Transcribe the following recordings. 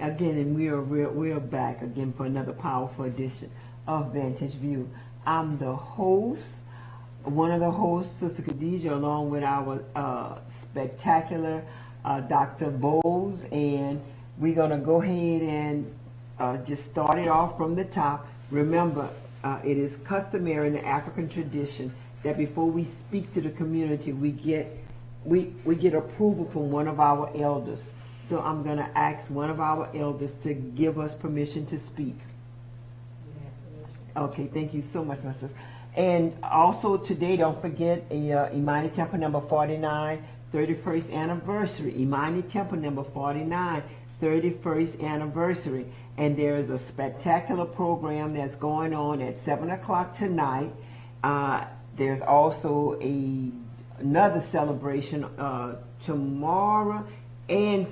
again, and we're back again for another powerful edition of Vantage View. I'm the host, one of the hosts, Sister Khadijah, along with our spectacular Dr. Bowles, and we're going to go ahead and just start it off from the top. Remember, it is customary in the African tradition that before we speak to the community, we get approval from one of our elders. So I'm going to ask one of our elders to give us permission to speak. Okay, thank you so much, my sister. And also today, don't forget Imani Temple number 49, 31st anniversary. Imani Temple number 49, 31st anniversary. And there is a spectacular program that's going on at 7 o'clock tonight. There's also another celebration tomorrow and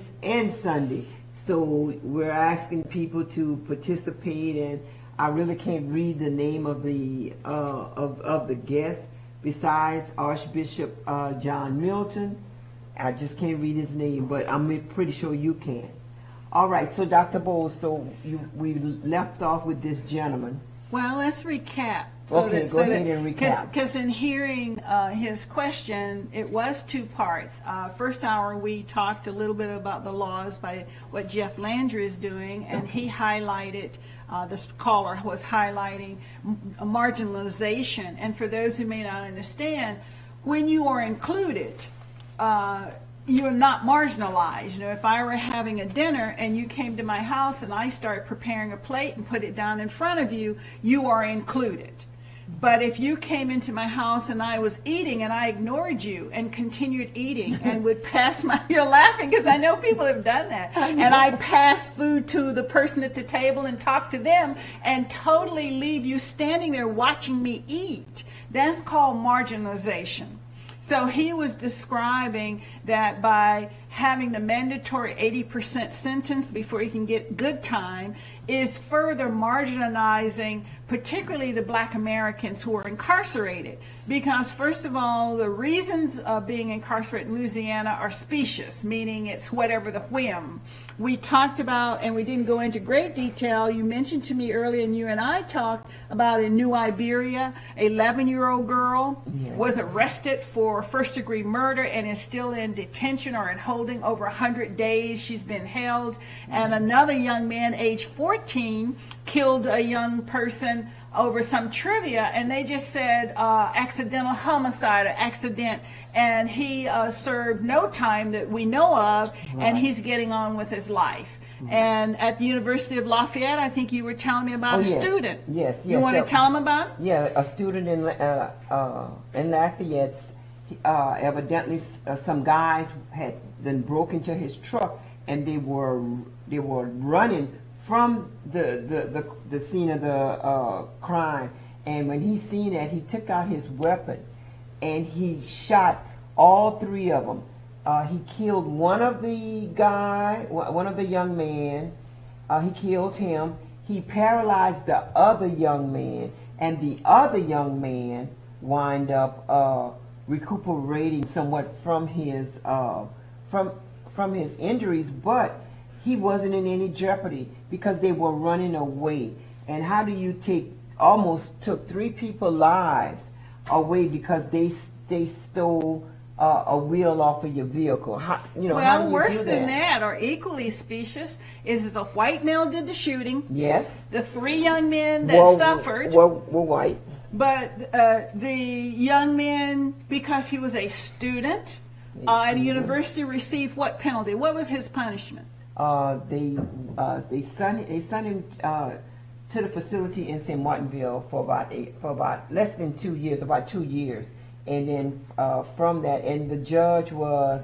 Sunday. So we're asking people to participate, and I really can't read the name of the guest besides Archbishop John Milton. I just can't read his name, but I'm pretty sure you can. All right, so Dr. Bowles, so we left off with this gentleman. Well, let's recap. Go ahead and recap. Because in hearing his question, it was two parts. First hour, we talked a little bit about the laws by what Jeff Landry is doing, and he highlighted, this caller was highlighting marginalization. And for those who may not understand, when you are included, you're not marginalized. You know, if I were having a dinner and you came to my house and I start preparing a plate and put it down in front of you, you are included. But if you came into my house and I was eating and I ignored you and continued eating and would pass you're laughing because I know people have done that. And I pass food to the person at the table and talk to them and totally leave you standing there watching me eat. That's called marginalization. So he was describing that by having the mandatory 80% sentence before you can get good time is further marginalizing particularly the Black Americans who are incarcerated. Because first of all, the reasons of being incarcerated in Louisiana are specious, meaning it's whatever the whim. We talked about, and we didn't go into great detail, you mentioned to me earlier, and you and I talked about in New Iberia, an 11-year-old girl was arrested for first-degree murder and is still in detention or in holding over 100 days. She's been held. And another young man, age 14, killed a young person over some trivia, and they just said accidental homicide or accident, and he served no time that we know of, and he's getting on with his life. And at the University of Lafayette, I think you were telling me about a student. Yes. You want to tell him about it? Yeah, a student in Lafayette, evidently some guys had then broke into his truck, and they were running from the scene of the crime. And when he seen that, he took out his weapon and he shot all three of them. He killed one of the young men. He killed him. He paralyzed the other young man, and the other young man wind up recuperating somewhat from his from his injuries, but he wasn't in any jeopardy because they were running away. And how do you almost took 3 people's lives away because they stole a wheel off of your vehicle? How do worse do than that, or equally specious, is a white male did the shooting. Yes. The 3 young men that suffered were white. But the young man, because he was a student at a university, received what penalty? What was his punishment? They sent him to the facility in St. Martinville for about less than 2 years, about 2 years, and then from that, and the judge was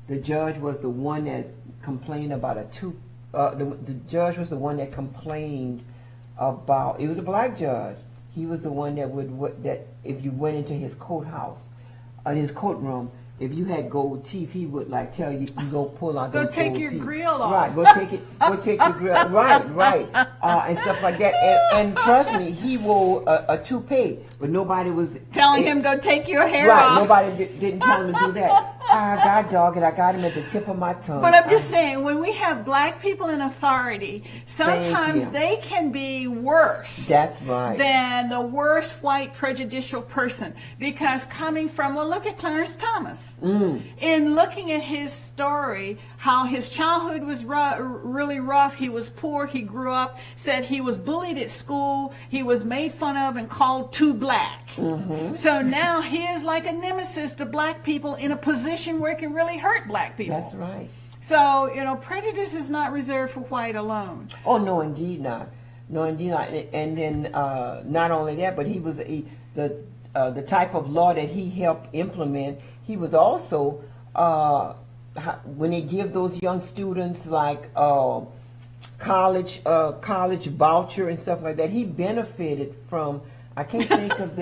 the one that complained about the judge was the one that complained about. It was a black judge. He was the one that if you went into his courthouse, his courtroom, if you had gold teeth, he would like tell you, you go pull out Go those take gold your teeth. grill off. Right, go take your grill. Right, and stuff like that. And trust me, he wore a toupee, but nobody was Telling him, go take your hair right. off. Nobody didn't tell him to do that. God dog it, I got him at the tip of my tongue. But I'm just saying, when we have black people in authority, sometimes they can be worse. That's right. Than the worst white prejudicial person. Because coming from, well, look at Clarence Thomas. In looking at his story, how his childhood was really rough, he was poor, he grew up, said he was bullied at school, he was made fun of and called too black. So now he is like a nemesis to black people in a position where it can really hurt black people. That's right. So, prejudice is not reserved for white alone. Oh, no, indeed not. No, indeed not. And then not only that, but he was the type of law that he helped implement. He was also, when they give those young students like college voucher and stuff like that, he benefited from. I can't think of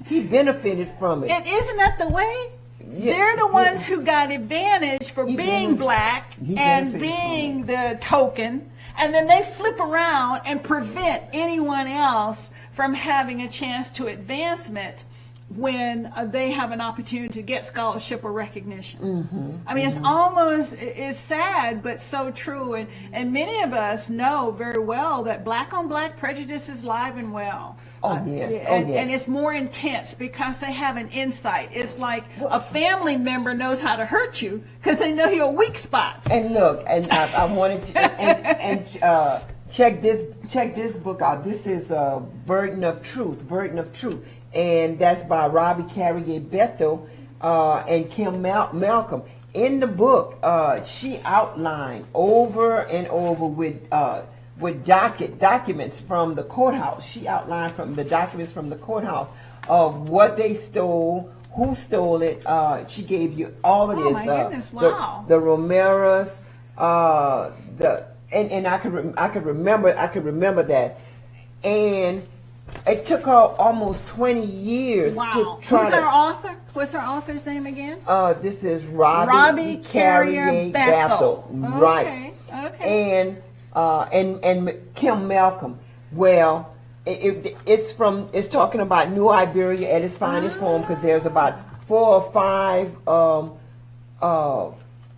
he benefited from it. And isn't that the way? Yeah, they're the ones who got advantage for being black and being the token, and then they flip around and prevent anyone else from having a chance to advancement when they have an opportunity to get scholarship or recognition. I mean, it's sad, but so true. And many of us know very well that black on black prejudice is live and well. And it's more intense because they have an insight. It's like a family member knows how to hurt you because they know your weak spots. And look, and I wanted to check this book out. This is Burden of Truth. And that's by Robbie Carrier Bethel and Kim Malcolm. In the book, she outlined over and over with documents from the courthouse. She outlined from the documents from the courthouse of what they stole, who stole it. She gave you all of this. Oh my goodness! Wow. The Romeros, and I could remember that, and it took her almost 20 years to try. Who's our author? What's our author's name again? This is Robbie Carrier Bethel. Right. Okay. And Kim Malcolm. Well, it's talking about New Iberia at its finest form, because there's about 4 or 5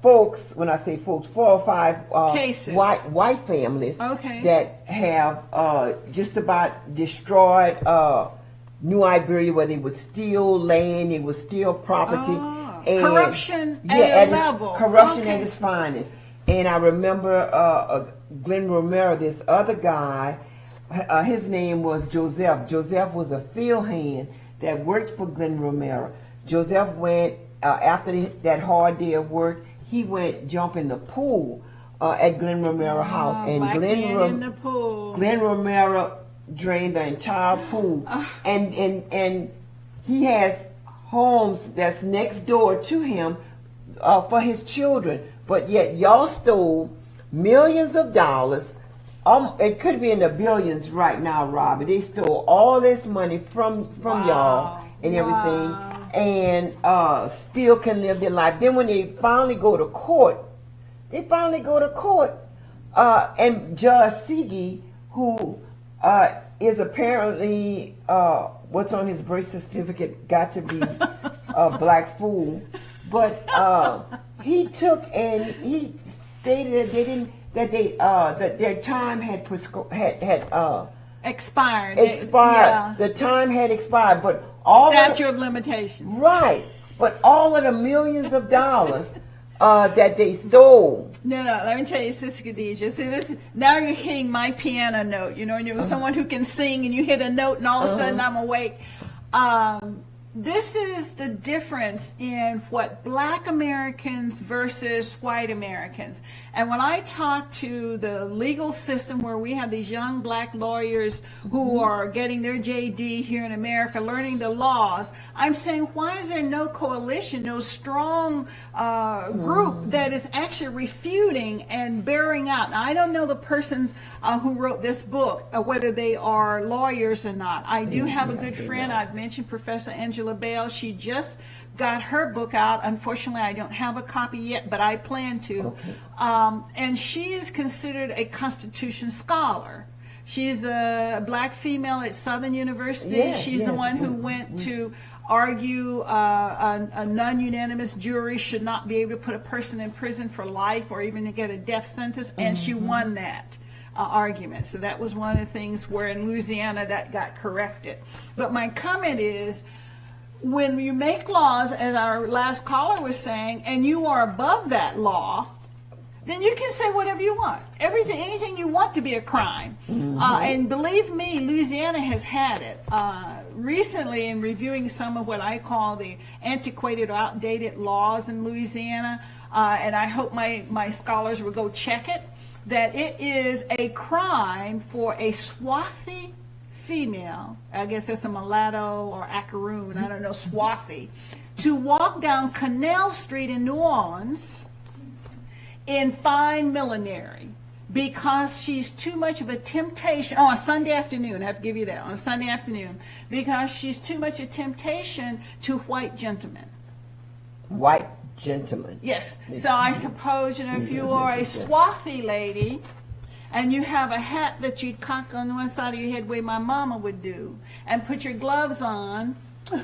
folks. When I say folks, 4 or 5 cases. white families that have just about destroyed New Iberia, where they would steal land, they would steal property, and corruption at a level. Corruption at its finest. And I remember Glenn Romero, this other guy, his name was Joseph. Joseph was a field hand that worked for Glenn Romero. Joseph went, after that hard day of work, he went jump in the pool at Glenn Romero house. And Glenn Romero drained the entire pool. And he has homes that's next door to him for his children. But yet y'all stole millions of dollars. It could be in the billions right now, Robbie. They stole all this money from y'all and everything, and still can live their life. Then when they finally go to court, and Judge Sigi, who is apparently what's on his birth certificate got to be a black fool, but he took and he stated that their time had expired. The time had expired, but all statute of limitations. Right, but all of the millions of dollars that they stole. No, let me tell you, Sister Khadijah. See, now you're hitting my piano note, and you're someone who can sing, and you hit a note, and all of a sudden I'm awake. This is the difference in what black Americans versus white Americans. And when I talk to the legal system where we have these young black lawyers who are getting their JD here in America, learning the laws, I'm saying, why is there no coalition, no strong group that is actually refuting and bearing out? Now, I don't know the persons who wrote this book, whether they are lawyers or not. I do have a good friend. I've mentioned Professor Angela Angela Bell. She just got her book out. Unfortunately, I don't have a copy yet, but I plan to. Okay. And she is considered a Constitution scholar. She's a black female at Southern University. Yes, She's the yes. one who went to argue a non-unanimous jury should not be able to put a person in prison for life or even to get a death sentence, and she won that argument. So that was one of the things where in Louisiana that got corrected. But my comment is, when you make laws, as our last caller was saying, and you are above that law, then you can say whatever you want. Anything you want to be a crime. And believe me, Louisiana has had it. Recently, in reviewing some of what I call the antiquated or outdated laws in Louisiana, and I hope my scholars will go check it, that it is a crime for a swarthy female, I guess that's a mulatto or Acaroon, I don't know, swarthy, to walk down Canal Street in New Orleans in fine millinery because she's too much of a temptation. On a Sunday afternoon, I have to give you that, on a Sunday afternoon, because she's too much a temptation to white gentlemen. White gentlemen. Yes. So I suppose, if you are a swarthy lady and you have a hat that you'd cock on one side of your head the way my mama would do, and put your gloves on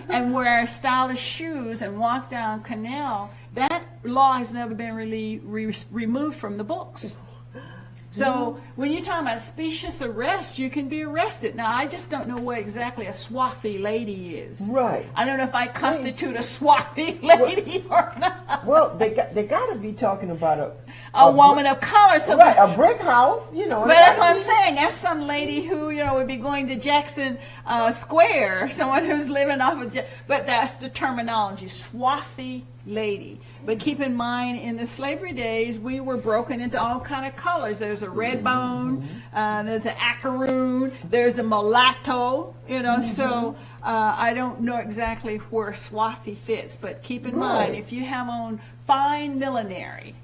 and wear stylish shoes and walk down Canal, that law has never been really removed from the books. So when you're talking about specious arrest, you can be arrested. Now, I just don't know what exactly a swarthy lady is. Right. I don't know if I constitute a swarthy lady or not. Well, they got to be talking about a woman of color. So right, a brick house, But that's what I'm saying. That's some lady who, would be going to Jackson Square, someone who's living off of, but that's the terminology, swarthy lady. But keep in mind, in the slavery days, we were broken into all kind of colors. There's a red bone, there's an Acaroon, there's a mulatto, so I don't know exactly where swarthy fits, but keep in mind, if you have on fine millinery,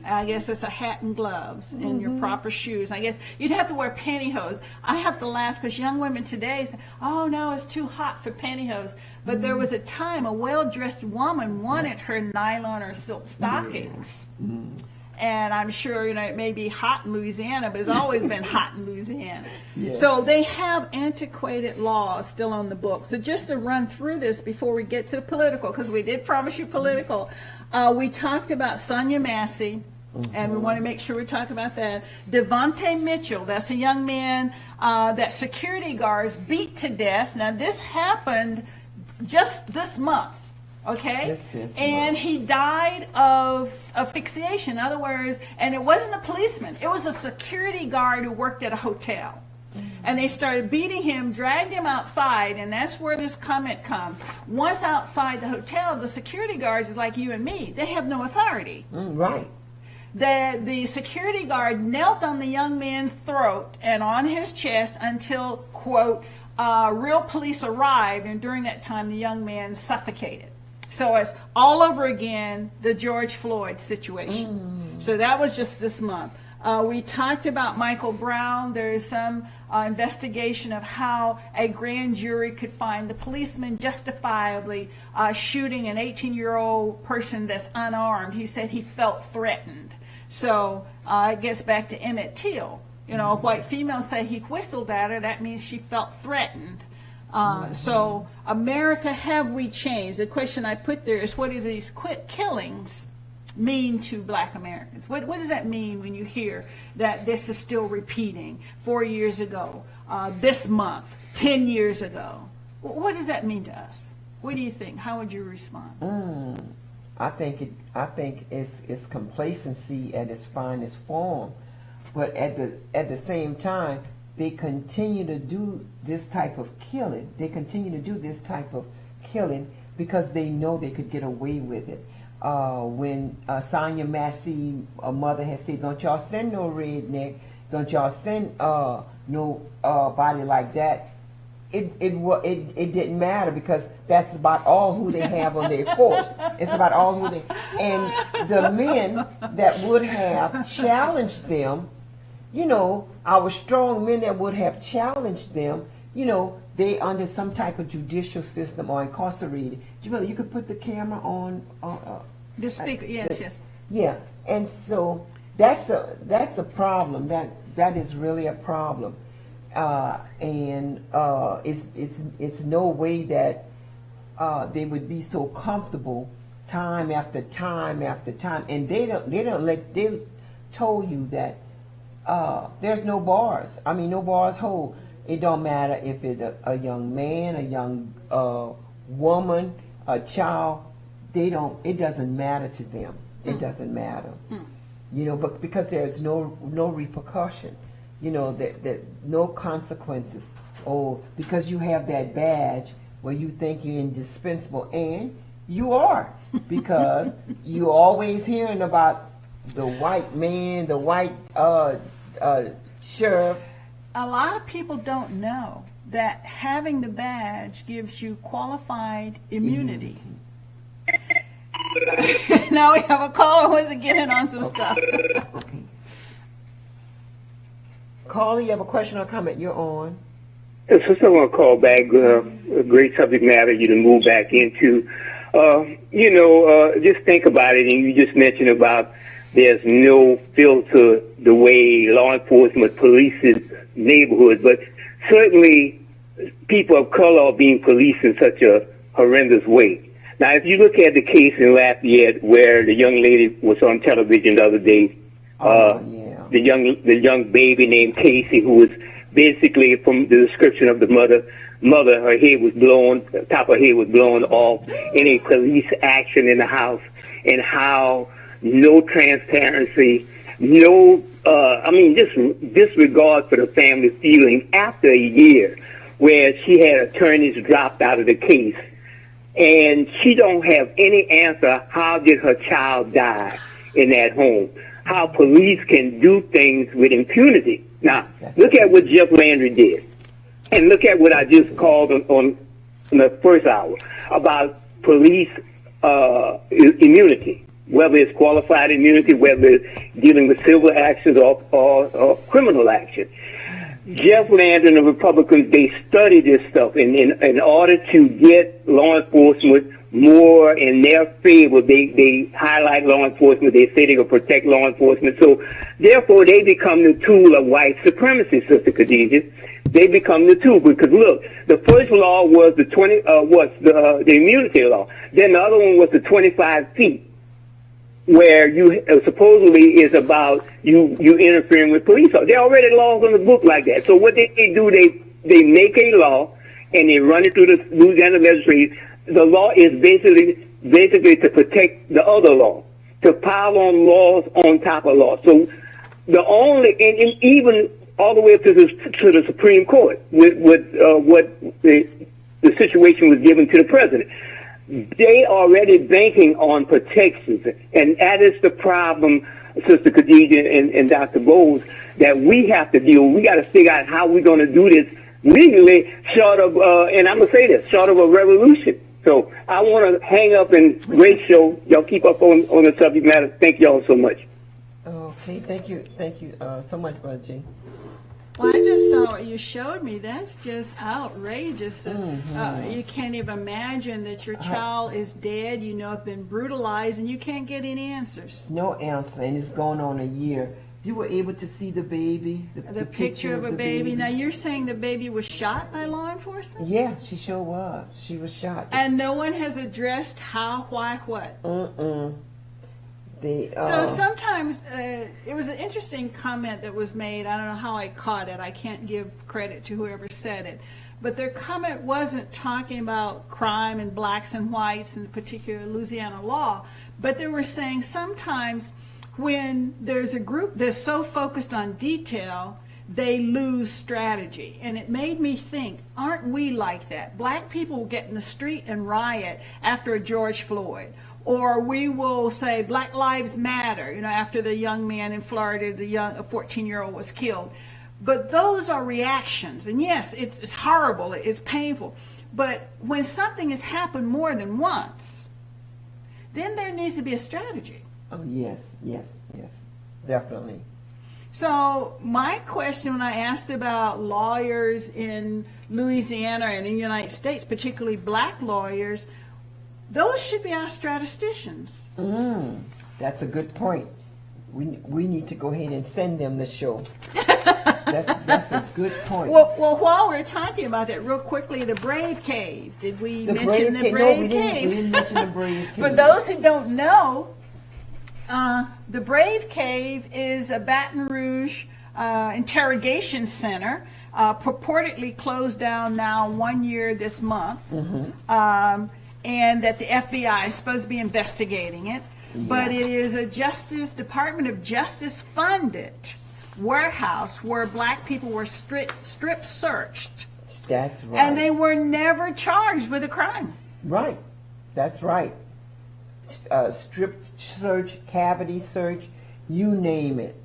I guess it's a hat and gloves and your proper shoes. I guess you'd have to wear pantyhose. I have to laugh because young women today say, oh no, it's too hot for pantyhose. But there was a time a well-dressed woman wanted her nylon or silk stockings. And I'm sure, it may be hot in Louisiana, but it's always been hot in Louisiana. So they have antiquated laws still on the books. So just to run through this before we get to the political, because we did promise you political, we talked about Sonia Massey, and we want to make sure we talk about that. Devontae Mitchell, that's a young man that security guards beat to death. Now, this happened just this month. Okay, and he died of asphyxiation. In other words, and it wasn't a policeman, it was a security guard who worked at a hotel. And they started beating him, dragged him outside, and that's where this comment comes. Once outside the hotel, the security guards is like you and me. They have no authority. Right. The security guard knelt on the young man's throat and on his chest until, quote, real police arrived, and during that time, the young man suffocated. So it's all over again, the George Floyd situation. So that was just this month. We talked about Michael Brown. There is some investigation of how a grand jury could find the policeman justifiably shooting an 18-year-old person that's unarmed. He said he felt threatened. So it gets back to Emmett Till. A white female say he whistled at her. That means she felt threatened. So America, have we changed? The question I put there is, what do these killings mean to black Americans? What does that mean when you hear that this is still repeating 4 years ago, this month, 10 years ago? What does that mean to us? What do you think? How would you respond? I think it's complacency at its finest form, but at the same time, they continue to do this type of killing. They continue to do this type of killing because they know they could get away with it. When Sonia Massey, a mother, had said, "Don't y'all send no redneck, don't y'all send nobody like that," it didn't matter because that's about all who they have on their force. It's about all who they, and the men that would have challenged them, our strong men that would have challenged them, they under some type of judicial system or incarcerated. You could put the camera on. The speaker, yes. Yeah, and so that's a problem. That is really a problem, and it's no way that they would be so comfortable time after time after time, and they told you that there's no bars. I mean, no bars hold. It don't matter if it's a young man, a young woman, a child. It doesn't matter to them. It doesn't matter. But because there's no repercussion, that no consequences. Oh, because you have that badge where you think you're indispensable, and you are, because you're always hearing about the white man, the white sheriff. A lot of people don't know that having the badge gives you qualified immunity. Now we have a caller who wants to get in on some stuff. Okay. Caller, you have a question or comment? You're on. So I want to call back a great subject matter you to move back into. Just think about it, and you just mentioned about there's no filter the way law enforcement polices neighborhoods, but certainly people of color are being policed in such a horrendous way. Now, if you look at the case in Lafayette where the young lady was on television the other day, the young baby named Casey, who was basically, from the description of the mother, her head was blown, top of her head was blown off in a police action in the house, and how no transparency, just disregard for the family feeling after a year where she had attorneys dropped out of the case. And she don't have any answer. How did her child die in that home? How police can do things with impunity. Now, look at what Jeff Landry did. And look at what I just called on the first hour about police immunity, whether it's qualified immunity, whether it's dealing with civil actions or criminal action. Jeff Landry and the Republicans, they study this stuff in order to get law enforcement more in their favor. They highlight law enforcement. They say they're going to protect law enforcement. So therefore, they become the tool of white supremacy, Sister Khadijah. They become the tool because look, the first law was the immunity law. Then the other one was the 25 feet. Where you supposedly is about you interfering with police. There are already laws on the book like that. So what they do, they make a law and they run it through the Louisiana legislature. The law is basically to protect the other law, to pile on laws on top of laws. So the only and even all the way up to the Supreme Court with what the situation was given to the president. They already banking on protections, and that is the problem, Sister Khadijah and Dr. Bowles, that we have to deal with. We got to figure out how we're going to do this legally, short of, and I'm going to say this, short of a revolution. So I want to hang up and great show. Y'all keep up on the subject matter. Thank y'all so much. Okay, thank you so much, Brother Jay. Well, I just saw what you showed me. That's just outrageous. You can't even imagine that your child is dead, have been brutalized, and you can't get any answers. No answer, and it's going on a year. You were able to see the baby, the picture of a baby. Now, you're saying the baby was shot by law enforcement? Yeah, she sure was. She was shot. And no one has addressed how, why, what? So sometimes it was an interesting comment that was made. I don't know how I caught it. I can't give credit to whoever said it. But their comment wasn't talking about crime and blacks and whites in particular Louisiana law, but they were saying sometimes when there's a group that's so focused on detail, they lose strategy. And it made me think, aren't we like that? Black people will get in the street and riot after a George Floyd. Or we will say Black Lives Matter, after the young man in Florida, a 14-year-old was killed. But those are reactions. And yes, it's horrible, it's painful. But when something has happened more than once, then there needs to be a strategy. Oh, yes, definitely. So my question when I asked about lawyers in Louisiana and in the United States, particularly black lawyers, those should be our statisticians. That's a good point. We need to go ahead and send them the show. That's a good point. Well, while we're talking about that, real quickly, the Brave Cave. Did we mention the Brave Cave? We didn't mention the Brave Cave. For those who don't know, the Brave Cave is a Baton Rouge interrogation center, purportedly closed down now 1 year this month, and that the FBI is supposed to be investigating it. But it is a Department of Justice funded warehouse where black people were strip searched. That's right. And they were never charged with a crime. Right. That's right. Strip search, cavity search, you name it.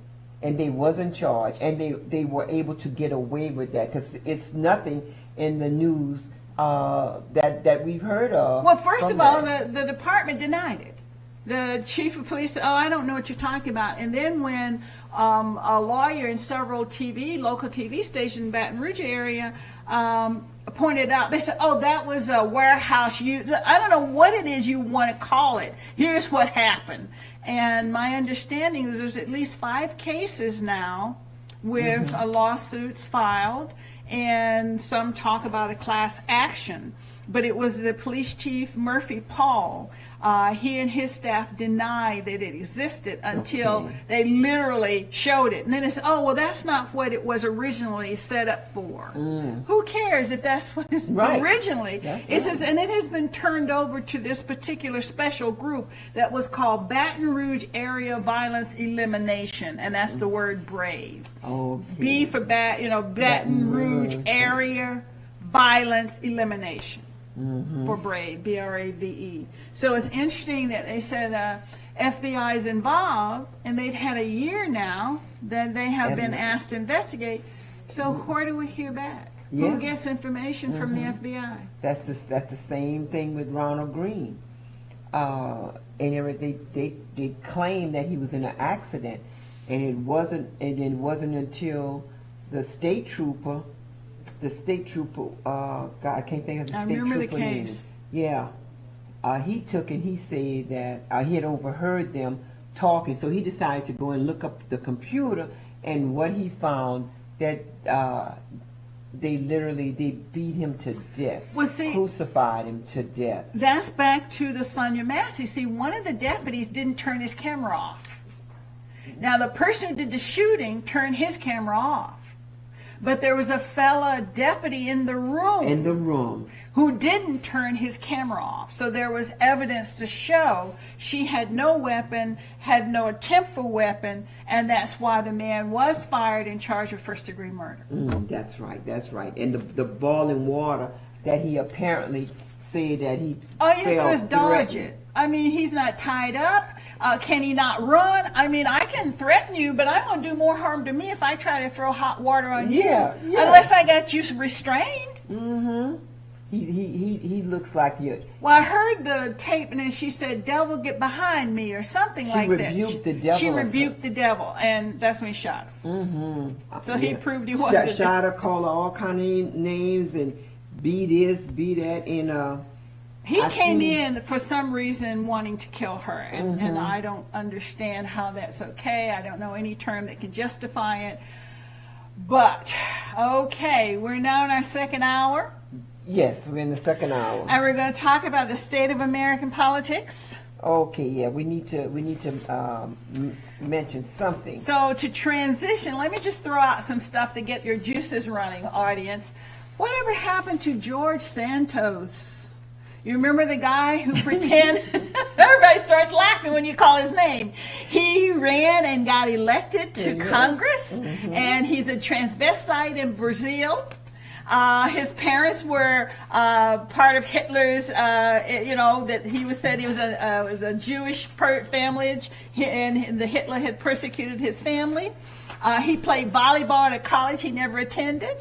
And they wasn't charged. And they were able to get away with that because it's nothing in the news that we've heard of. Well, first of all, the department denied it. The chief of police said, I don't know what you're talking about. And then when a lawyer in several local TV stations in the Baton Rouge area pointed out, they said, that was a warehouse. I don't know what it is you want to call it. Here's what happened. And my understanding is there's at least 5 cases now with lawsuits filed, and some talk about a class action. But it was the police chief, Murphy Paul. He and his staff denied that it existed until they literally showed it. And then they said, that's not what it was originally set up for. Who cares if that's what it's originally? It says, and it has been turned over to this particular special group that was called Baton Rouge Area Violence Elimination. And that's the word BRAVE. B for Baton Rouge Area Violence Elimination. For BRAVE, B-R-A-V-E. So it's interesting that they said FBI is involved, and they've had a year now that they have been asked to investigate. So where do we hear back? Who gets information from the FBI? That's the same thing with Ronald Green. And they claim that he was in an accident, and it wasn't until the state trooper. God, I can't think of the state trooper name. Yeah. He took and he said that he had overheard them talking, so he decided to go and look up the computer, and what he found that they beat him to death. Crucified him to death. That's back to the Sonia Massey. See, one of the deputies didn't turn his camera off. Now, the person who did the shooting turned his camera off. But there was a fella deputy in the room who didn't turn his camera off. So there was evidence to show she had no weapon, had no attempt for weapon, and that's why the man was fired and charged with first-degree murder. That's right. And the boiling water that he apparently said that he all you have to do is dodge it. I mean, he's not tied up. Can he not run? I mean, I can threaten you, but I'm going to do more harm to me if I try to throw hot water on you. Unless I got you restrained. He looks like you. Well, I heard the tape, and then she said, "Devil, get behind me," or something like that. She rebuked the devil, and that's when he shot her. So he proved he wasn't. Shot her, called her all kind of names, and be this, be that, and he came in for some reason wanting to kill her, and I don't understand how that's okay. I don't know any term that can justify it. But, okay, we're now in our second hour. Yes, we're in the second hour. And we're going to talk about the state of American politics. Okay, yeah, we need to mention something. So to transition, let me just throw out some stuff to get your juices running, audience. Whatever happened to George Santos? You remember the guy who everybody starts laughing when you call his name. He ran and got elected to Congress, and he's a transvestite in Brazil. His parents were part of Hitler's, that he said he was a Jewish family, and the Hitler had persecuted his family. He played volleyball at a college he never attended.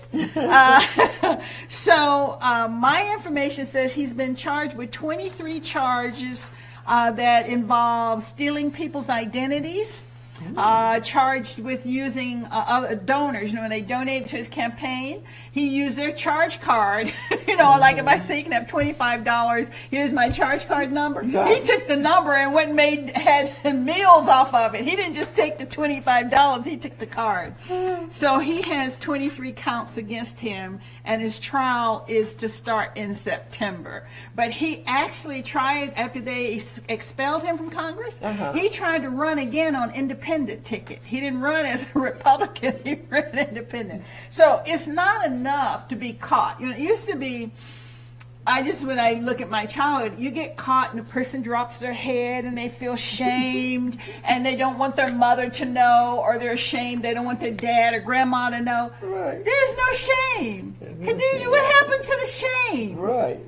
So my information says he's been charged with 23 charges that involve stealing people's identities, charged with using other donors. When they donated to his campaign, he used their charge card. Like if I say you can have $25, here's my charge card number. Right. He took the number and went and had meals off of it. He didn't just take the $25, he took the card. So he has 23 counts against him, and his trial is to start in September. But he actually tried, after they expelled him from Congress, he tried to run again on independent ticket. He didn't run as a Republican, he ran independent. So it's not enough to be caught. It used to be, when I look at my childhood, you get caught and the person drops their head and they feel shamed and they don't want their mother to know, or they're ashamed, they don't want their dad or grandma to know. Right. There's no shame. Khadijah, what happened to the shame? Right.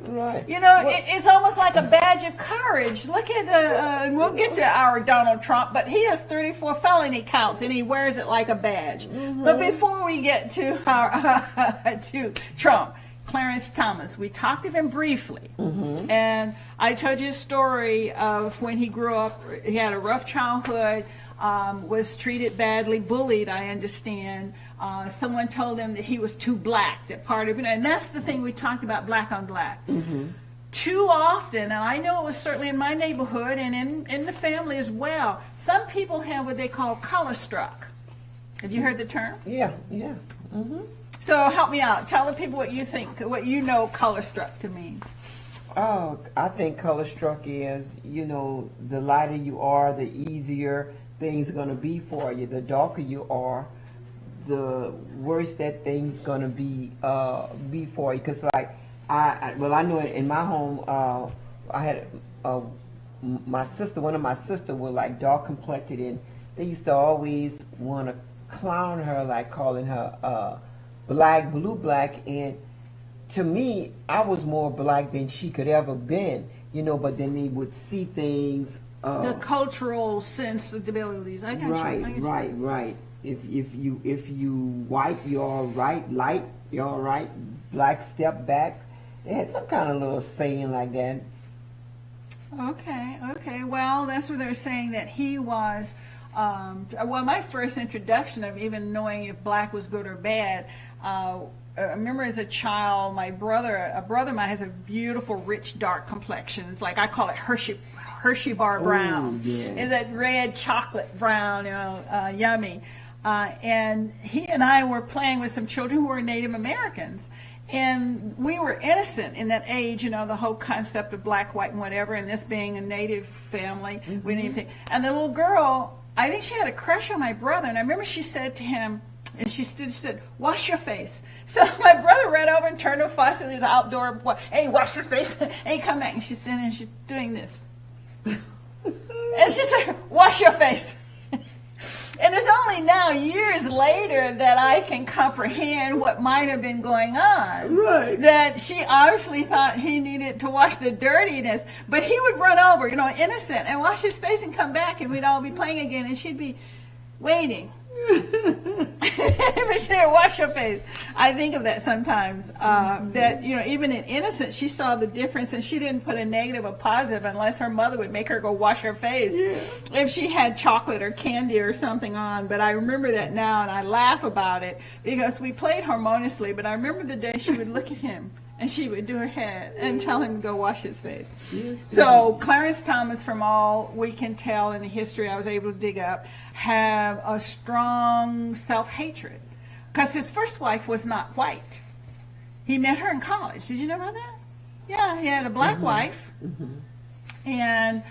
It's almost like a badge of courage. Look at, and we'll get to our Donald Trump, but he has 34 felony counts and he wears it like a badge. But before we get to to Trump, Clarence Thomas, we talked to him briefly, and I told you a story of when he grew up. He had a rough childhood, was treated badly, bullied, I understand. Someone told him that he was too black, that part of it, and that's the thing we talked about, black on black. Too often, and I know it was certainly in my neighborhood and in the family as well, some people have what they call color struck. Have you heard the term? Yeah. So help me out. Tell the people what you think, what you know color struck to mean. Oh, I think color struck is, the lighter you are, the easier things are going to be for you. The darker you are, the worse that thing's going to be for you. Because I know in my home, I had my sister, one of my sisters was like dark complected, and they used to always want to clown her, like calling her blue black, and to me, I was more black than she could ever been, but then they would see things. The cultural sensibilities. I got you. Right. If you white, you're all right. Light, you're all right. Black, step back. They had some kind of little saying like that. Okay. Well, that's what they're saying, that he was. My first introduction of even knowing if black was good or bad, I remember as a child, a brother of mine has a beautiful, rich, dark complexion. It's like, I call it Hershey bar brown. It's that red chocolate brown, yummy. And he and I were playing with some children who were Native Americans. And we were innocent in that age, the whole concept of black, white, and whatever, and this being a Native family, we didn't think. And the little girl, I think she had a crush on my brother, and I remember she said to him, and she said, "Wash your face." So my brother ran over and turned the faucet. There's outdoor, hey, wash your face. And he come back, and she's standing and she's doing this. And she said, "Wash your face." And it's only now, years later, that I can comprehend what might have been going on. Right. That she obviously thought he needed to wash the dirtiness. But he would run over, innocent, and wash his face and come back, and we'd all be playing again, and she'd be waiting. But she said, "Wash your face." I think of that sometimes, that, even in innocence, she saw the difference, and she didn't put a negative or positive unless her mother would make her go wash her face if she had chocolate or candy or something on. But I remember that now, and I laugh about it because we played harmoniously, but I remember the day she would look at him and she would do her head and tell him to go wash his face. So Clarence Thomas, from all we can tell in the history I was able to dig up, have a strong self-hatred because his first wife was not white. He met her in college. Did you know about that? Yeah, he had a black wife, and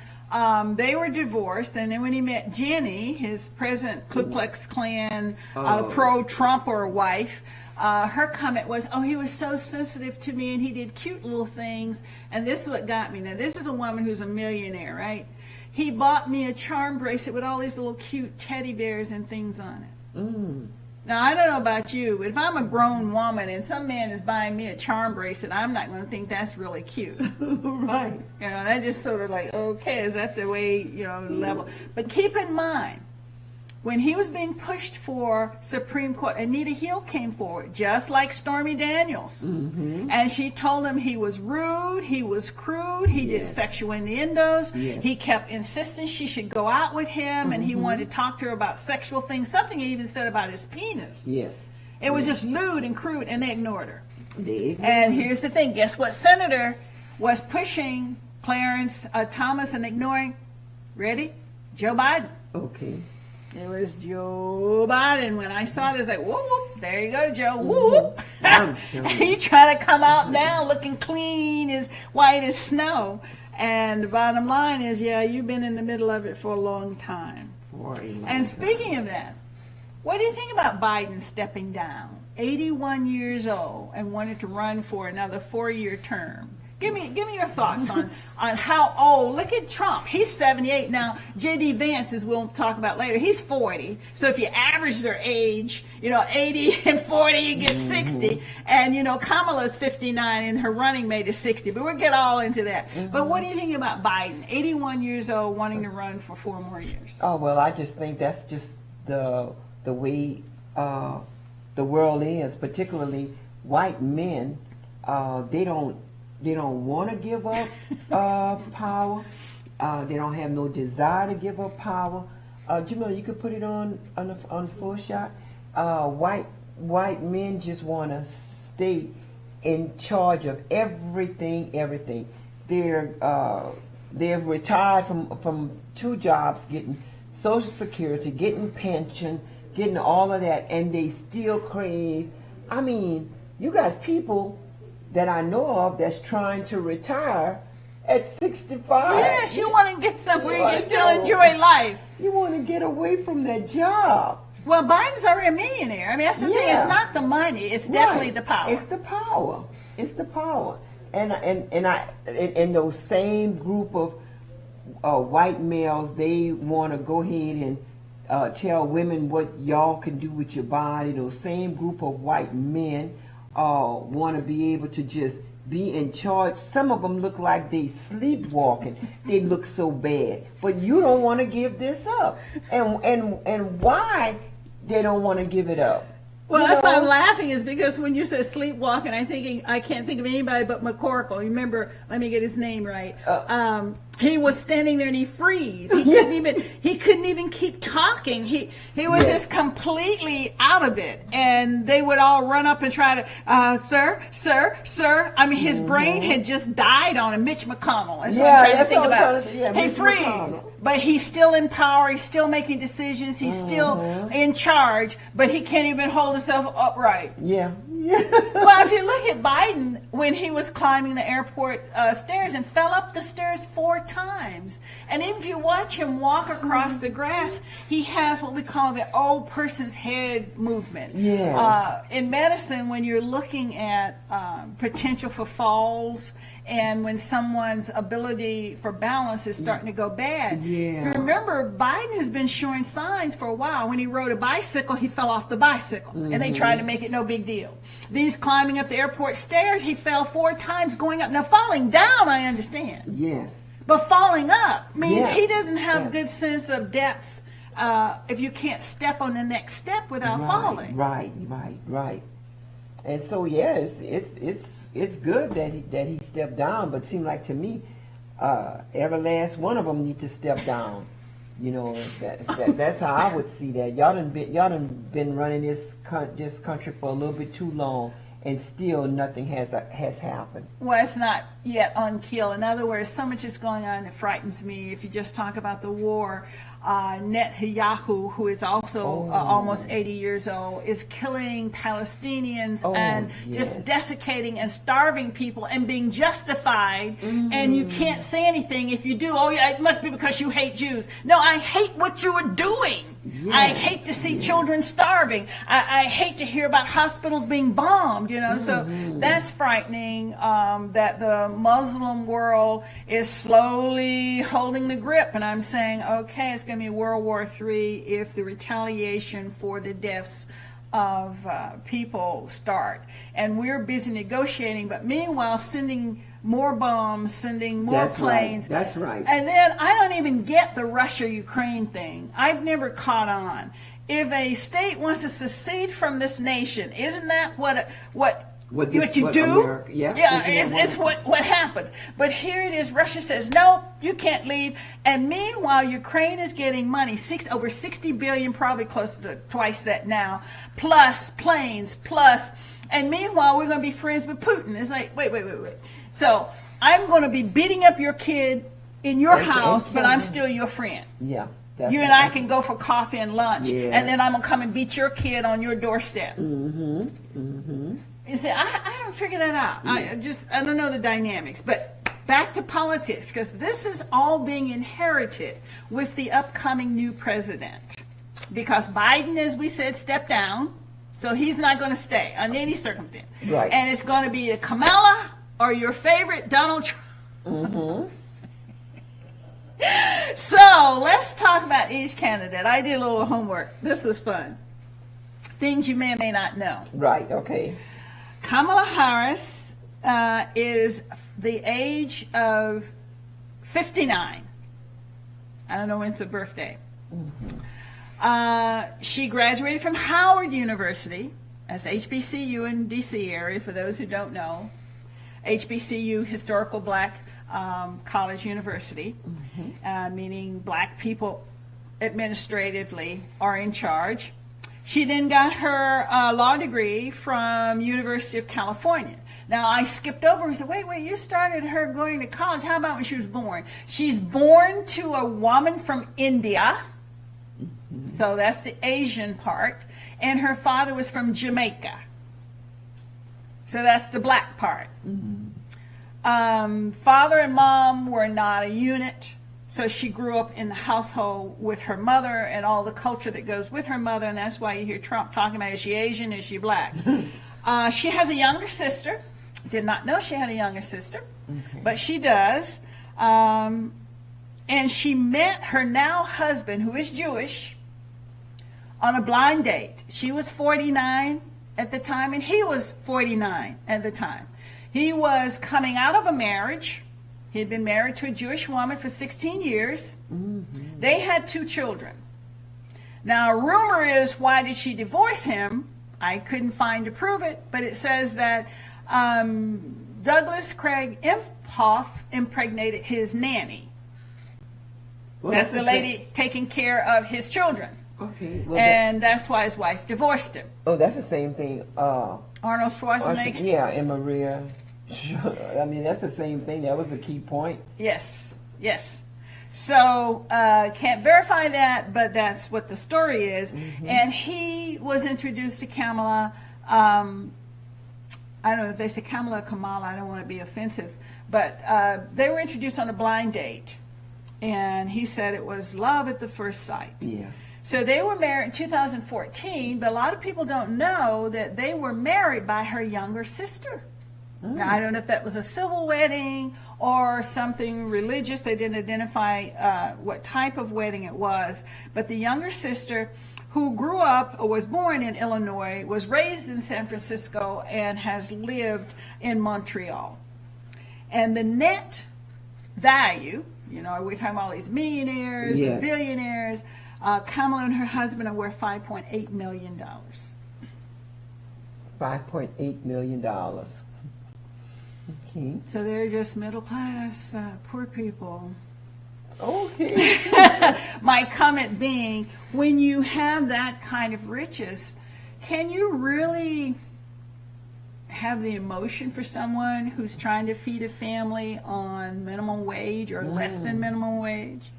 they were divorced. And then when he met Jenny, his present Ku Klux Klan pro-Trumper wife, her comment was, "Oh, he was so sensitive to me, and he did cute little things." And this is what got me. Now, this is a woman who's a millionaire, right? He bought me a charm bracelet with all these little cute teddy bears and things on it. Now, I don't know about you, but if I'm a grown woman and some man is buying me a charm bracelet, I'm not going to think that's really cute. Right. That just sort of like, okay, is that the way, level? But keep in mind, when he was being pushed for Supreme Court, Anita Hill came forward, just like Stormy Daniels. Mm-hmm. And she told him he was rude, he was crude, he did sexual innuendos. Yes. He kept insisting she should go out with him, and he wanted to talk to her about sexual things, something he even said about his penis. Yes. It was just lewd and crude, and they ignored her. They And here's the thing, guess what senator was pushing Clarence Thomas and ignoring? Ready? Joe Biden. Okay. It was Joe Biden. When I saw it, it's like, whoop, whoop, there you go, Joe, whoop, whoop. He trying to come out now looking clean, as white as snow. And the bottom line is, yeah, you've been in the middle of it for a long time. And speaking of that, what do you think about Biden stepping down? 81 years old and wanted to run for another 4-year term. Give me your thoughts on how old. Look at Trump. He's 78 now. J.D. Vance, as we'll talk about later, he's 40. So if you average their age, 80 and 40, you get 60. And, Kamala's 59 and her running mate is 60. But we'll get all into that. But what do you think about Biden? 81 years old, wanting to run for 4 more years. Oh, well, I just think that's just the way the world is, particularly white men. They don't want to give up power. They don't have no desire to give up power. Jamila, you could put it on full shot. White men just want to stay in charge of everything. They're retired from 2 jobs, getting Social Security, getting pension, getting all of that, and they still crave. I mean, you got people that I know of that's trying to retire at 65. Yes, you want to get somewhere you can still enjoy life. You want to get away from that job. Well, Biden's already a millionaire. I mean, that's the thing. It's not the money. It's definitely the power. It's the power. It's the power. And those same group of white males, they want to go ahead and tell women what y'all can do with your body. Those same group of white men want to be able to just be in charge. Some of them look like they sleepwalking. They look so bad. But you don't want to give this up. And why they don't want to give it up? Well, that's why I'm laughing, is because when you said sleepwalking, I can't think of anybody but McCorkle. You remember, let me get his name right. He was standing there and he froze. He couldn't even keep talking. He was just completely out of it. And they would all run up and try to, sir. I mean, his brain had just died on him. Mitch McConnell. That's what I'm trying to think about. He froze. But he's still in power. He's still making decisions. He's still in charge. But he can't even hold himself upright. Yeah. Well, if you look at Biden, when he was climbing the airport stairs and fell up the stairs 4 times. And even if you watch him walk across the grass, he has what we call the old person's head movement. Yeah. In medicine, when you're looking at potential for falls, and when someone's ability for balance is starting to go bad. Yeah. If you remember, Biden has been showing signs for a while. When he rode a bicycle, he fell off the bicycle, and they tried to make it no big deal. These climbing up the airport stairs, he fell 4 times going up. Now, falling down, I understand. Yes. But falling up means he doesn't have a good sense of depth if you can't step on the next step without falling. Right. And so, it's good that he stepped down, but it seemed like to me, every last one of them need to step down. That's how I would see that. Y'all done been running this country for a little bit too long, and still nothing has happened. Well, it's not yet on kill. In other words, so much is going on that frightens me. If you just talk about the war, Netanyahu, who is also almost 80 years old, is killing Palestinians and just desiccating and starving people and being justified. And you can't say anything if you do. Oh, yeah, it must be because you hate Jews. No, I hate what you are doing. Yes. I hate to see children starving. I hate to hear about hospitals being bombed, So that's frightening, that the Muslim world is slowly holding the grip. And I'm saying, okay, it's going to be World War III if the retaliation for the deaths of people start. And we're busy negotiating, but meanwhile sending more bombs, sending more That's planes. Right. That's right. And then I don't even get the Russia-Ukraine thing. I've never caught on. If a state wants to secede from this nation, isn't that what you do? America, yeah, it's what happens. But here it is, Russia says, no, you can't leave. And meanwhile, Ukraine is getting money, over 60 billion, probably close to twice that now, plus planes, and meanwhile, we're going to be friends with Putin. It's like, wait. So I'm going to be beating up your kid in your house, but I'm still your friend. Yeah. You and I can go for coffee and lunch, and then I'm going to come and beat your kid on your doorstep. You see, I haven't figured that out. Yeah. I don't know the dynamics. But back to politics, because this is all being inherited with the upcoming new president. Because Biden, as we said, stepped down, so he's not going to stay under any circumstance. Right. And it's going to be Kamala or your favorite Donald Trump. So let's talk about each candidate. I did a little homework. This was fun. Things you may or may not know. Right, okay. Kamala Harris is the age of 59. I don't know when it's her birthday. She graduated from Howard University. That's HBCU in D.C. area, for those who don't know. HBCU, Historical Black College University, meaning black people administratively are in charge. She then got her law degree from University of California. Now, I skipped over and said, wait, you started her going to college. How about when she was born? She's born to a woman from India, so that's the Asian part, and her father was from Jamaica. So that's the black part. Father and mom were not a unit, so she grew up in the household with her mother and all the culture that goes with her mother, and that's why you hear Trump talking about, is she Asian, is she black? She has a younger sister. Did not know she had a younger sister, but she does. And she met her now husband, who is Jewish, on a blind date. She was 49 at the time, and he was 49 at the time. He was coming out of a marriage. He had been married to a Jewish woman for 16 years. They had 2 children. Now, rumor is, why did she divorce him? I couldn't find to prove it, but it says that Douglas Craig Imhoff impregnated his nanny. Well, that's the lady taking care of his children. Okay. Well, and that's why his wife divorced him. Oh, that's the same thing. Arnold Schwarzenegger? Yeah, and Maria. I mean, that's the same thing. That was the key point. Yes. So, can't verify that, but that's what the story is. And he was introduced to Kamala. I don't know if they say Kamala or Kamala. I don't want to be offensive. But they were introduced on a blind date. And he said it was love at the first sight. Yeah. So they were married in 2014, but a lot of people don't know that they were married by her younger sister. Now, I don't know if that was a civil wedding or something religious. They didn't identify what type of wedding it was. But the younger sister, who grew up or was born in Illinois, was raised in San Francisco, and has lived in Montreal. And the net value, we're talking about all these millionaires and billionaires, Kamala and her husband are worth $5.8 million. $5.8 million. Okay. So they're just middle class, poor people. Okay. My comment being, when you have that kind of riches, can you really have the emotion for someone who's trying to feed a family on minimum wage or less than minimum wage?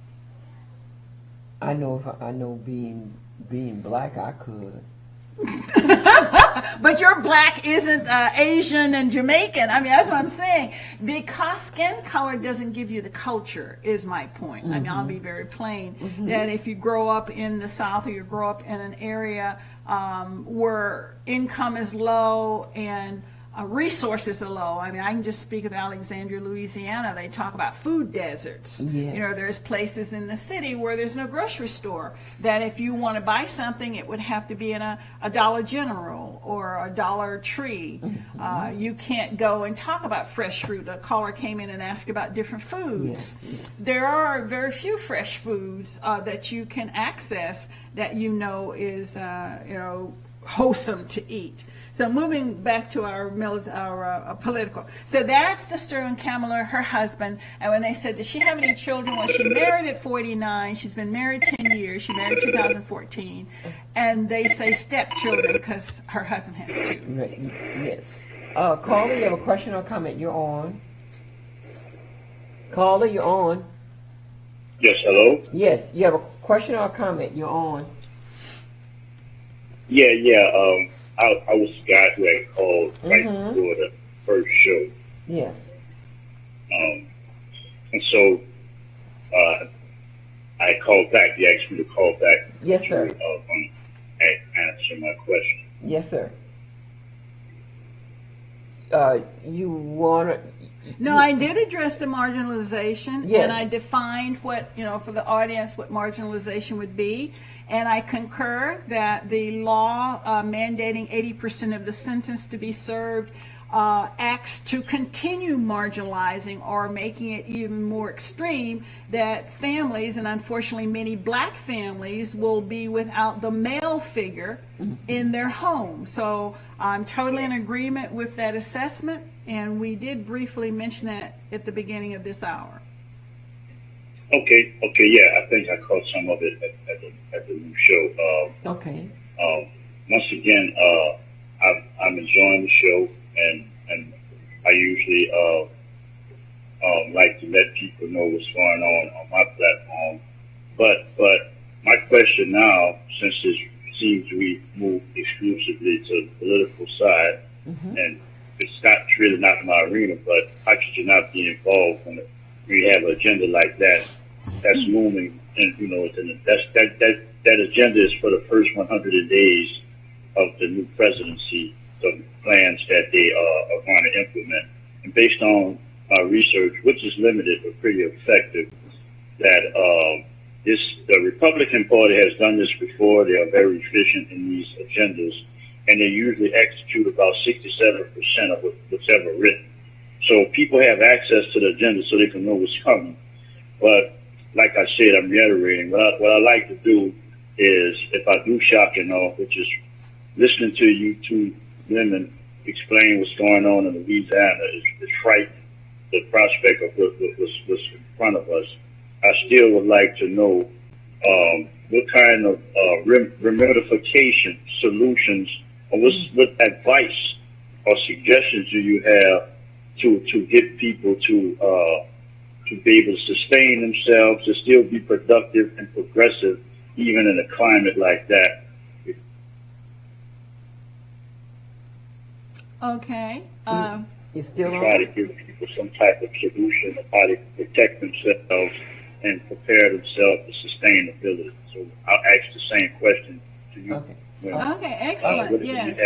I know being black, I could. But your black isn't Asian and Jamaican. I mean, that's what I'm saying. Because skin color doesn't give you the culture, is my point. I mean, I'll be very plain. That if you grow up in the South, or you grow up in an area where income is low and resources are low. I mean, I can just speak of Alexandria, Louisiana. They talk about food deserts. Yes. You know, there's places in the city where there's no grocery store, that if you want to buy something, it would have to be in a Dollar General or a Dollar Tree. Mm-hmm. You can't go and talk about fresh fruit. A caller came in and asked about different foods. Yes. There are very few fresh foods that you can access that you know is wholesome to eat. So moving back to our political. So that's the Sterling Kamler, her husband. And when they said, does she have any children? Well, she married at 49. She's been married 10 years. She married 2014. And they say stepchildren because her husband has 2. Right. Yes. Caller, you have a question or comment? You're on. Caller, you're on. Yes, hello? Yes, you have a question or a comment? You're on. Yeah. I was the guy who had called right before the first show. Yes. And so I called back. You asked me to call back. Yes, sir. To answer my question. Yes, sir. You want to... No, I did address the marginalization, Yes. and I defined what, for the audience, what marginalization would be. And I concur that the law mandating 80% of the sentence to be served acts to continue marginalizing or making it even more extreme, that families, and unfortunately many black families, will be without the male figure in their home. So I'm totally in agreement with that assessment, and we did briefly mention that at the beginning of this hour. Okay, yeah, I think I caught some of it at the new show. Okay. Once again, I'm enjoying the show, and I usually like to let people know what's going on my platform. But my question now, since it seems we move exclusively to the political side, and it's really not my arena, but how could you not be involved when you have an agenda like that that's looming? And that agenda is for the first 100 days of the new presidency, the plans that they are going to implement. And based on research, which is limited but pretty effective, that the Republican Party has done this before. They are very efficient in these agendas, and they usually execute about 67% of what's ever written. So people have access to the agenda so they can know what's coming. But like I said, I'm reiterating, what I like to do is, if I do shock and awe, which is listening to you two women explain what's going on in Louisiana, is frightening. The prospect of what's in front of us. I still would like to know what kind of remediation solutions, or what advice or suggestions do you have to get people to be able to sustain themselves, to still be productive and progressive, even in a climate like that. Okay. You still Try to on? give people some type of solution of how to protect themselves and prepare themselves for sustainability. So I'll ask the same question to you. Okay. Okay, excellent. Yes.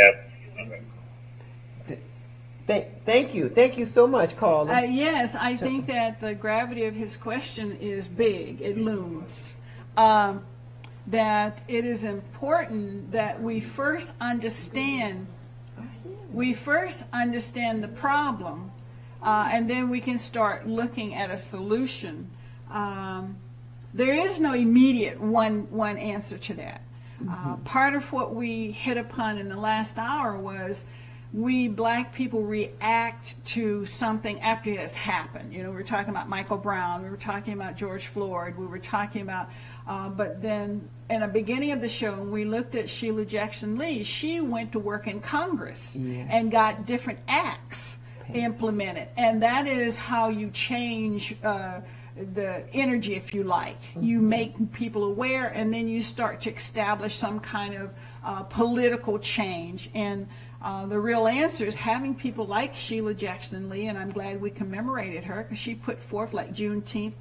Thank you. Thank you so much, caller. Yes, I think that the gravity of his question is big. It looms. That it is important that we first understand the problem, and then we can start looking at a solution. There is no immediate one answer to that. Part of what we hit upon in the last hour was we black people react to something after it has happened. We were talking about Michael Brown, we were talking about George Floyd, we were talking about, but then in the beginning of the show, when we looked at Sheila Jackson Lee, she went to work in Congress and got different acts implemented. And that is how you change energy, if you like. You make people aware, and then you start to establish some kind of political change. And the real answer is having people like Sheila Jackson Lee, and I'm glad we commemorated her because she put forth like Juneteenth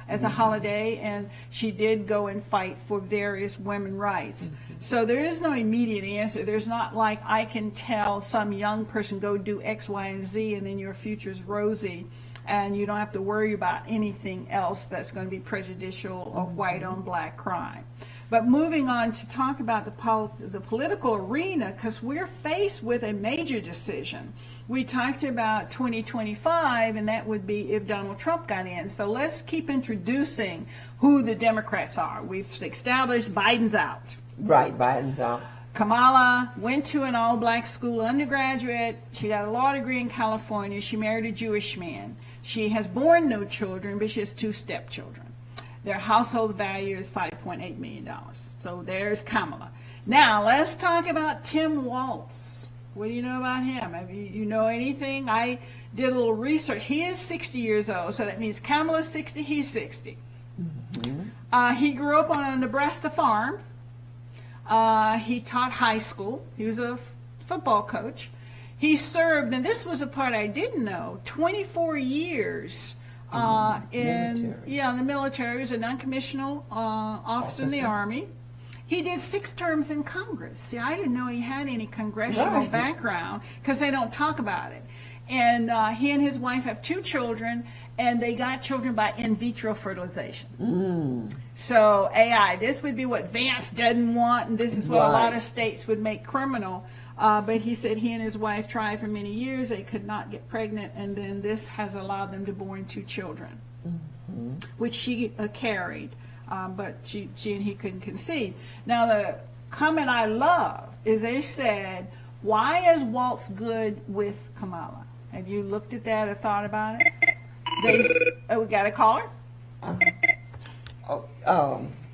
as a holiday, and she did go and fight for various women's rights. So there is no immediate answer. There's not like I can tell some young person go do X, Y, and Z, and then your future's rosy, and you don't have to worry about anything else that's going to be prejudicial or white on black crime. But moving on to talk about the political arena, because we're faced with a major decision. We talked about 2025, and that would be if Donald Trump got in. So let's keep introducing who the Democrats are. We've established Biden's out. Right, Biden's out. Kamala went to an all-black school, undergraduate. She got a law degree in California. She married a Jewish man. She has born no children, but she has 2 stepchildren. Their household value is $5.8 million. So there's Kamala. Now, let's talk about Tim Walz. What do you know about him? Have you know anything? I did a little research. He is 60 years old, so that means Kamala's 60, he's 60. He grew up on a Nebraska farm. He taught high school. He was a football coach. He served, and this was a part I didn't know, 24 years in the military. He was a non-commissional officer in the Army. He did 6 terms in Congress. See, I didn't know he had any congressional background because they don't talk about it. And he and his wife have 2 children, and they got children by in vitro fertilization. So AI, this would be what Vance doesn't want, and this is what a lot of states would make criminal. But he said he and his wife tried for many years. They could not get pregnant, and then this has allowed them to born 2 children, which she carried, but she and he couldn't conceive. Now, the comment I love is they said, why is Walz good with Kamala? Have you looked at that or thought about it? We got a caller?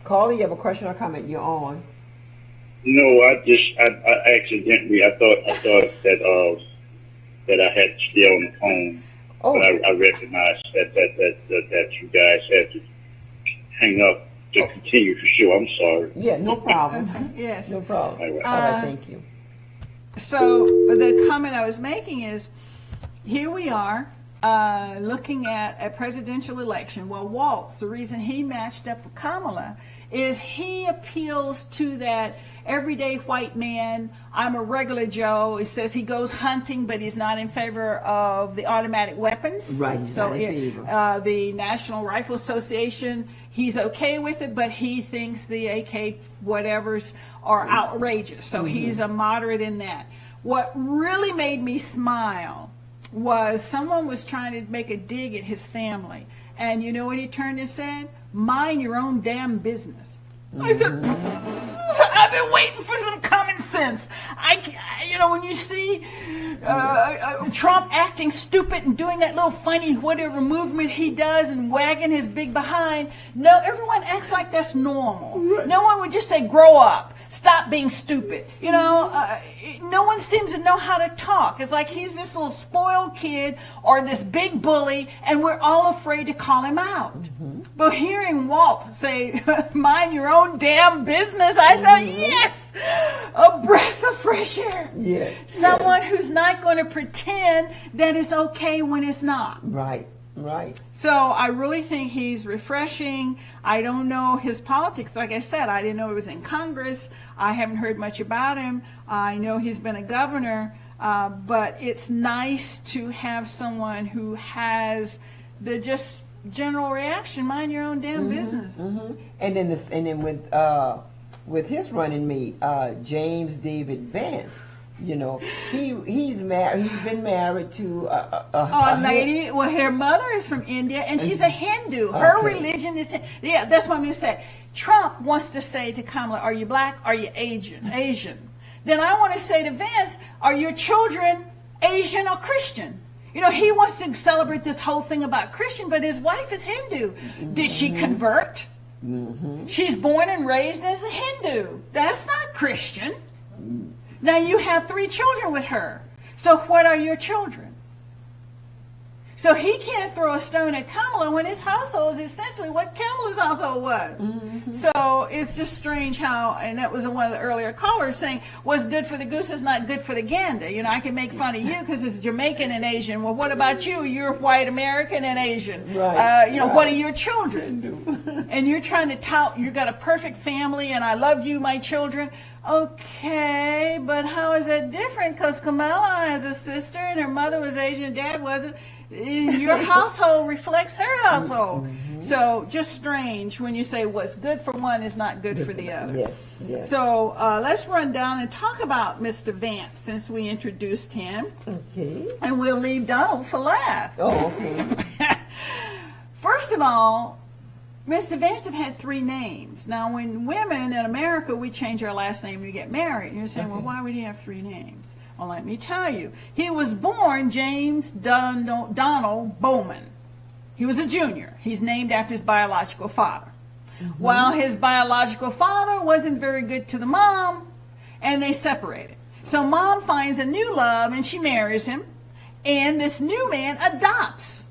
Caller, you have a question or comment? You're on. No, I accidentally, I thought that I had to stay on the phone. Oh. But I recognized that you guys had to hang up to continue for sure. I'm sorry. Yeah, no problem. Yes. No problem. All right. All right, thank you. So the comment I was making is, here we are looking at a presidential election. Well, Walz, the reason he matched up with Kamala is he appeals to that everyday white man. I'm a regular Joe. It says he goes hunting, but he's not in favor of the automatic weapons. Right. So the National Rifle Association, he's okay with it, but he thinks the AK whatevers are outrageous. So he's a moderate in that. What really made me smile was someone was trying to make a dig at his family. And you know what he turned and said? Mind your own damn business. I said, I've been waiting for some common sense. When you see Trump acting stupid and doing that little funny whatever movement he does and wagging his big behind, no, everyone acts like that's normal. Right. No one would just say, grow up. Stop being stupid. No one seems to know how to talk. It's like he's this little spoiled kid or this big bully, and we're all afraid to call him out. But hearing Walz say, mind your own damn business, I thought, yes, a breath of fresh air. Yes. Someone who's not going to pretend that it's okay when it's not. Right. Right. So I really think he's refreshing. I don't know his politics. Like I said, I didn't know he was in Congress. I haven't heard much about him. I know he's been a governor, but it's nice to have someone who has the just general reaction, mind your own damn business. And then with his running mate, James David Vance. He's married. He's been married to a lady. Well, her mother is from India, and she's a Hindu. Her religion is that's what I'm going to say. Trump wants to say to Kamala, "Are you black? Are you Asian?" Then I want to say to Vance, "Are your children Asian or Christian?" He wants to celebrate this whole thing about Christian, but his wife is Hindu. Did she convert? She's born and raised as a Hindu. That's not Christian. Now you have 3 children with her. So what are your children? So he can't throw a stone at Kamala when his household is essentially what Kamala's household was. So it's just strange how, and that was one of the earlier callers saying, what's good for the goose is not good for the gander. You know, I can make fun of you because it's Jamaican and Asian. Well, what about you? You're white American and Asian. Right. You know, what are your children? And you're trying to tout, you got a perfect family and I love you, my children. Okay, but how is that different? Because Kamala has a sister and her mother was Asian and dad wasn't. Your household reflects her household. So just strange when you say what's good for one is not good for the other. Yes, yes. So let's run down and talk about Mr. Vance since we introduced him. Okay. And we'll leave Donald for last. Oh, okay. First of all, Mr. Vance have had 3 names. Now, when women in America, we change our last name when we get married. And you're saying, well, why would he have 3 names? Well, let me tell you. He was born James Donald Bowman. He was a junior. He's named after his biological father. While his biological father wasn't very good to the mom, and they separated. So mom finds a new love, and she marries him. And this new man adopts.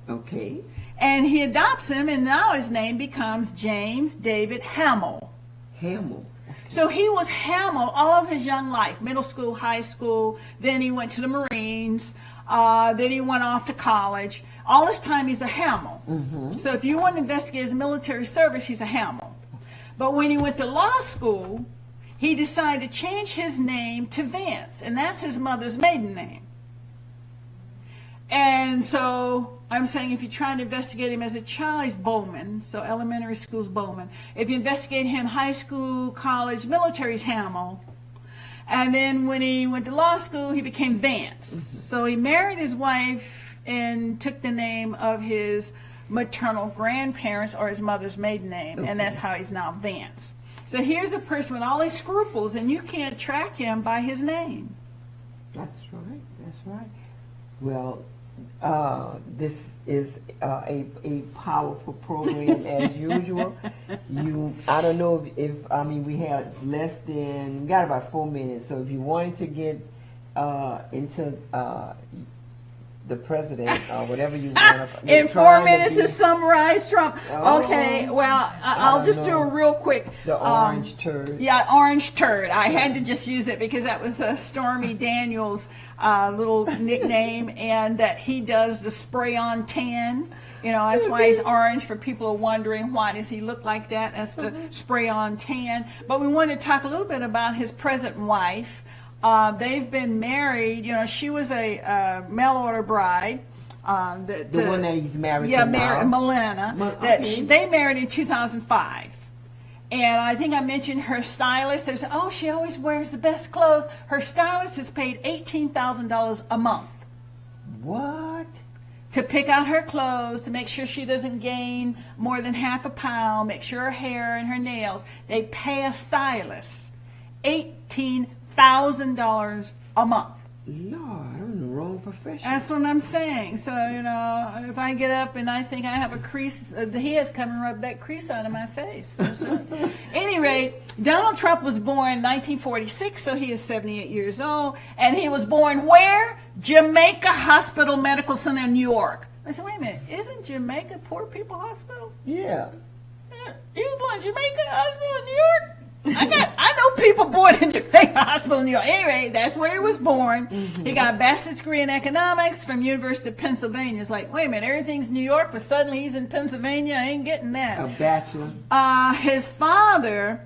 Okay. And he adopts him, and now his name becomes James David Hamill. Hamill. So he was Hamill all of his young life, middle school, high school, then he went to the Marines, then he went off to college. All this time he's a Hamill. So if you want to investigate his military service, he's a Hamill. But when he went to law school, he decided to change his name to Vance, and that's his mother's maiden name. And so I'm saying if you try to investigate him as a child, he's Bowman. So elementary school's Bowman. If you investigate him high school, college, military's Hamill. And then when he went to law school, he became Vance. So he married his wife and took the name of his maternal grandparents or his mother's maiden name. And that's how he's now Vance. So here's a person with all these scruples, and you can't track him by his name. That's right. That's right. Well, this is a powerful program as usual. I don't know if we had we got about 4 minutes. So if you wanted to get into the president or whatever you want to in 4 minutes to summarize Trump. Okay, well, I'll just do a real quick. The orange turd. Yeah, orange turd. I had to just use it because that was Stormy Daniels' little nickname, and that he does the spray-on tan. You know, that's why he's orange. For people who are wondering why does he look like that, that's the spray-on tan. But we wanted to talk a little bit about his present wife. They've been married. You know, she was a mail-order bride. The one that he's married to now. Yeah, Milena. They married in 2005. And I think I mentioned her stylist. They said, oh, she always wears the best clothes. Her stylist has paid $18,000 a month. What? To pick out her clothes, to make sure she doesn't gain more than half a pound, make sure her hair and her nails. They pay a stylist $18,000 a month. Lord, I'm in the wrong profession. That's what I'm saying. So, you know, if I get up and I think I have a crease, he has come and rubbed that crease out of my face. That's right. Anyway, Donald Trump was born in 1946, so he is 78 years old. And he was born where? Jamaica Hospital Medical Center in New York. I said, wait a minute, isn't Jamaica Poor People Hospital? Yeah. You were born in Jamaica Hospital in New York? I know people born in Jamaica Hospital in New York. Anyway, that's where he was born. He got a bachelor's degree in economics from University of Pennsylvania. It's like, wait a minute, everything's New York, but suddenly he's in Pennsylvania. I ain't getting that. A bachelor. His father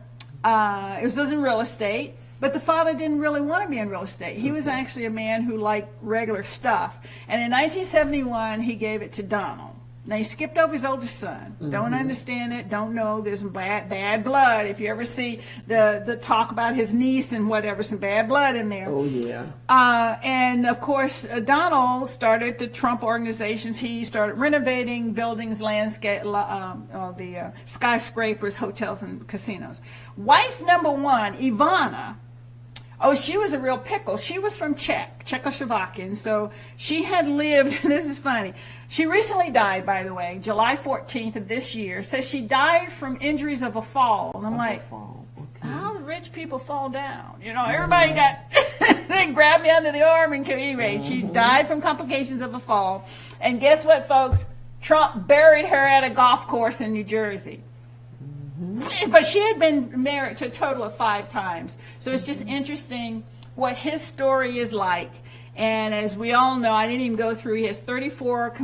was in real estate, but the father didn't really want to be in real estate. He was actually a man who liked regular stuff. And in 1971, he gave it to Donald. Now, he skipped over his oldest son. Don't understand it, don't know. There's some bad blood. If you ever see the talk about his niece and whatever, some bad blood in there. Oh, yeah. And, of course, Donald started the Trump organizations. He started renovating buildings, landscape, the skyscrapers, hotels, and casinos. Wife number one, Ivana, she was a real pickle. She was from Czechoslovakian, so she had lived, this is funny, she recently died, by the way, July 14th of this year. Says she died from injuries of a fall. And I'm like, how do rich people fall down? You know, everybody got, really grabbed me under the arm. And anyway, she died from complications of a fall. And guess what, folks? Trump buried her at a golf course in New Jersey. But she had been married to a total of 5 times. So it's just interesting what his story is like. And as we all know, I didn't even go through, he has 34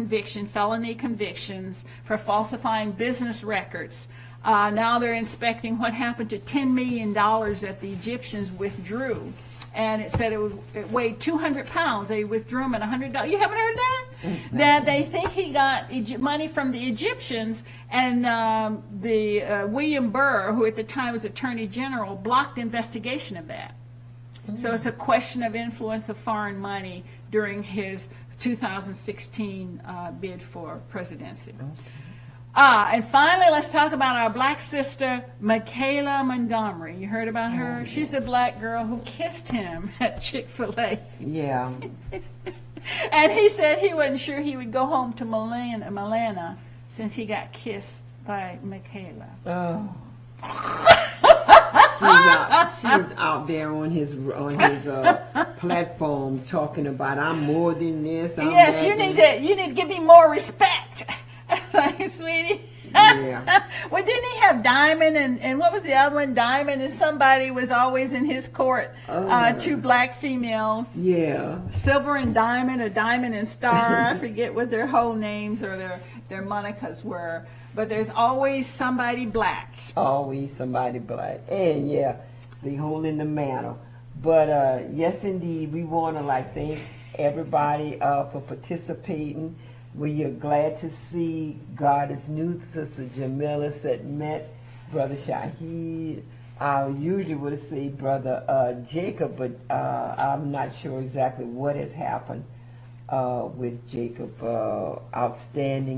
felony convictions for falsifying business records. Now they're inspecting what happened to $10 million that the Egyptians withdrew. And it said it weighed 200 pounds. They withdrew him at $100. You haven't heard that? That they think he got money from the Egyptians, and William Burr, who at the time was Attorney General, blocked investigation of that. So it's a question of influence of foreign money during his 2016 bid for presidency. And finally, let's talk about our black sister, Michaela Montgomery. You heard about her? She's the black girl who kissed him at Chick-fil-A. Yeah. And he said he wasn't sure he would go home to Milana since he got kissed by Michaela. Oh. She's out there on his platform talking about, I'm more than this. Yes, you need to give me more respect. Like, sweetie. Yeah. Well, didn't he have Diamond and what was the other one? Diamond and somebody was always in his court. 2 black females. Yeah. Silver and Diamond, or Diamond and Star. I forget what their whole names or their monikers were. But there's always somebody black. Always somebody black. And yeah, they holding the mantle. But yes, indeed, we want to thank everybody for participating. We are glad to see God is new. Sister Jamila said met Brother Shahid. I usually would say Brother Jacob, but I'm not sure exactly what has happened with Jacob. Outstanding